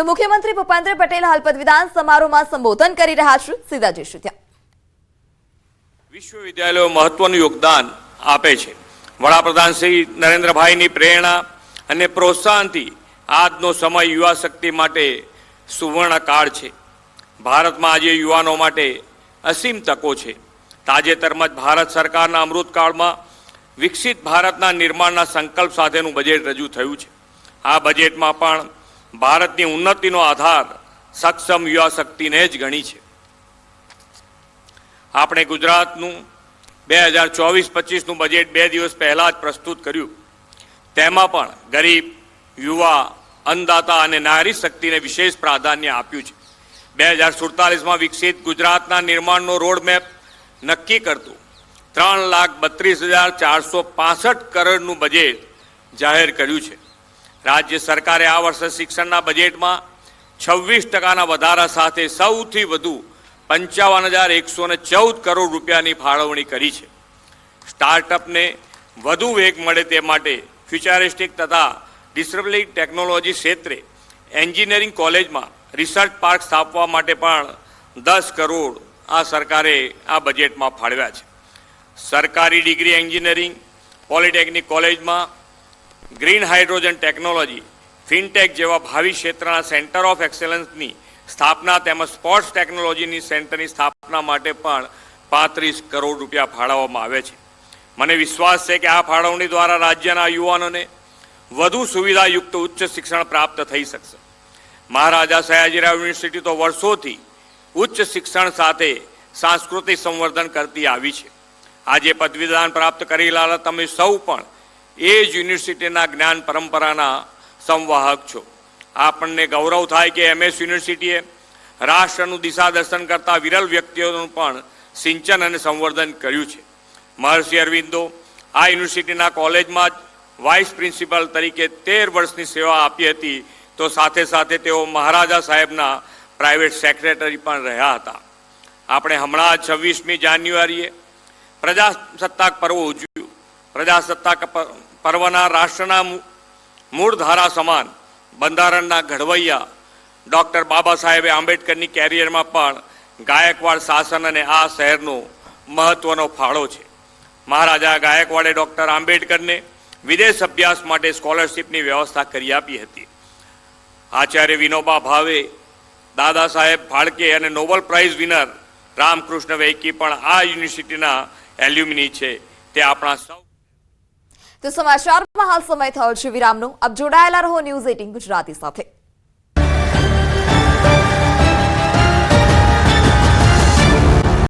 તો મુખ્યમંત્રી ભૂપેન્દ્ર પટેલ હાલ પદવીદાન સમારોહમાં સંબોધન કરી રહ્યા છે। સીધા જઈશું ત્યાં। વિશ્વવિદ્યાલયો મહત્વનું યોગદાન આપે છે। વડાપ્રધાન શ્રી નરેન્દ્રભાઈની પ્રેરણા અને પ્રોત્સાહનથી આજનો સમય યુવા શક્તિ માટે સુવર્ણ કાળ છે। ભારતમાં આજે યુવાનો માટે અસીમ તકો છે। તાજેતરમાં જ ભારત સરકારના અમૃતકાળમાં વિકસિત ભારતના નિર્માણના સંકલ્પ સાથેનું બજેટ રજૂ થયું છે। આ બજેટમાં પણ ભારતની ઉન્નતિનો આધાર સક્ષમ યુવા શક્તિને જ ગણી છે। આપણે ગુજરાતનું 2024-25નું બજેટ 2 દિવસ પહેલા જ પ્રસ્તુત કર્યું। તેમાં પણ ગરીબ, યુવા, અન્નદાતા અને નારી શક્તિને વિશેષ પ્રાધાન્ય આપ્યું છે। 2047માં વિકસિત ગુજરાતના નિર્માણનો રોડમેપ નક્કી કરતું 3,32,465 કરોડનું બજેટ જાહેર કર્યું છે। રાજ્ય સરકારે આ વર્ષે શિક્ષણના બજેટમાં 26% વધારા સાથે સૌથી વધુ 55,114 કરોડ રૂપિયાની ફાળવણી કરી છે। સ્ટાર્ટઅપને વધુ વેગ મળે તે માટે ફ્યુચરિસ્ટિક તથા ડિસ્રપ્ટિવ ટેકનોલોજી ક્ષેત્રે એન્જિનિયરિંગ કોલેજમાં રિસર્ચ પાર્ક સ્થાપવા માટે પણ 10 કરોડ આ સરકારે આ બજેટમાં ફાળવ્યા છે। સરકારી ડિગ્રી એન્જિનિયરિંગ પોલિટેકનિક કોલેજમાં ગ્રીન હાઇડ્રોજન ટેકનોલોજી, ફિનટેક જેવા ભાવિ ક્ષેત્રના સેન્ટર ઓફ એક્સેલન્સની સ્થાપના તેમજ સ્પોર્ટ્સ ટેકનોલોજીની સેન્ટરની સ્થાપના માટે પણ 35 કરોડ રૂપિયા ફાળવવામાં આવે છે। મને વિશ્વાસ છે કે આ ફાળવણી દ્વારા રાજ્યના યુવાનોને વધુ સુવિધાયુક્ત ઉચ્ચ શિક્ષણ પ્રાપ્ત થઈ શકશે। મહારાજા સયાજીરાવ યુનિવર્સિટી તો વર્ષોથી ઉચ્ચ શિક્ષણ સાથે સાંસ્કૃતિક સંવર્ધન કરતી આવી છે। આજે પદવીદાન પ્રાપ્ત કરેલા તમે સૌ પણ એ જ યુનિવર્સિટીના જ્ઞાન પરંપરાના સંવાહક છો। આપણને ગૌરવ થાય કે MS યુનિવર્સિટીએ રાષ્ટ્રનું દિશા દર્શન કરતા વિરલ વ્યક્તિઓનું પણ સિંચન અને સંવર્ધન કર્યું છે। મહર્ષિ અરવિંદો આ યુનિવર્સિટીના કોલેજમાં જ વાઇસ પ્રિન્સિપલ તરીકે 13 વર્ષની સેવા આપી હતી, તો સાથે સાથે તેઓ મહારાજા સાહેબના પ્રાઇવેટ સેક્રેટરી પણ રહ્યા હતા। આપણે હમણાં 26મી જાન્યુઆરીએ પ્રજાસત્તાક પર્વ ઉજવ્યું। પ્રજાસત્તાક પર્વના રાષ્ટ્રના મૂળ ધારા સમાન બંધારણના ઘડવૈયા ડૉક્ટર બાબા સાહેબે આંબેડકરની કેરિયરમાં પણ ગાયકવાડ શાસન અને આ શહેરનો મહત્વનો ફાળો છે। મહારાજા ગાયકવાડે ડૉક્ટર આંબેડકરને વિદેશ અભ્યાસ માટે સ્કોલરશિપની વ્યવસ્થા કરી આપી હતી। આચાર્ય વિનોબા ભાવે, દાદા સાહેબ ફાળકે અને નોબેલ પ્રાઇઝ વિનર રામકૃષ્ણ વૈકી પણ આ યુનિવર્સિટીના એલ્યુમિની છે। તે આપણા સૌ। તો સમાચારમાં હાલ સમય થયો છે વિરામનો। આપ જોડાયેલા રહો ન્યૂઝ 18 ગુજરાતી સાથે।